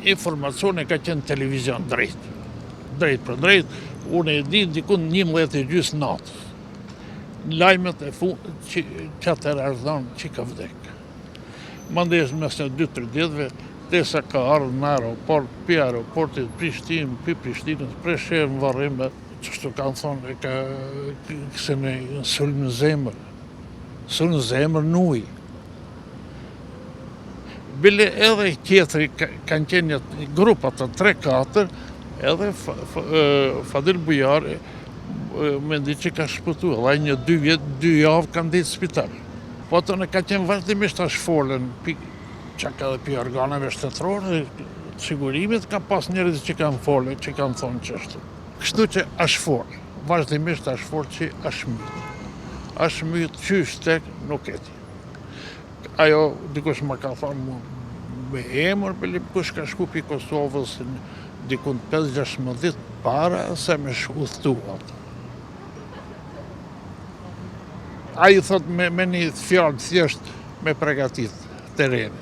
Informacione ka qenë televizion drejt për drejt, unë e di dikun 11:30 natës. Lajmet e që atër është dhënë që ka vdek. Mandej mes në 2-3 ditëve, desa ka ardhur në aeroport, pi aeroportit Prishtinës, presherë në varrime, qështu kanë thonë, këse në sulm në zemër në ujë. Bile edhe tjetëri kanë qenë grupat të 3-4, edhe Fadil Bujari me ndi që ka shpëtu, edhe një 2 javë kanë ditë spital. Po të në ka qenë vazhdimisht të shfolen, që ka dhe pi organeve shtetërore, sigurimit ka pas njerëz që kanë folë, që kanë thonë qështu. Kështu që është folë, vazhdimisht është folë që është mytë. është mytë qysh tek nuk e di. Ajo dikush më ka thonë me emër, kush ka shku pi Kosovës dikun 5-16 ditë para se me udhëtu atë. Ai thot me një fjalë thjesht me pregatit tereni.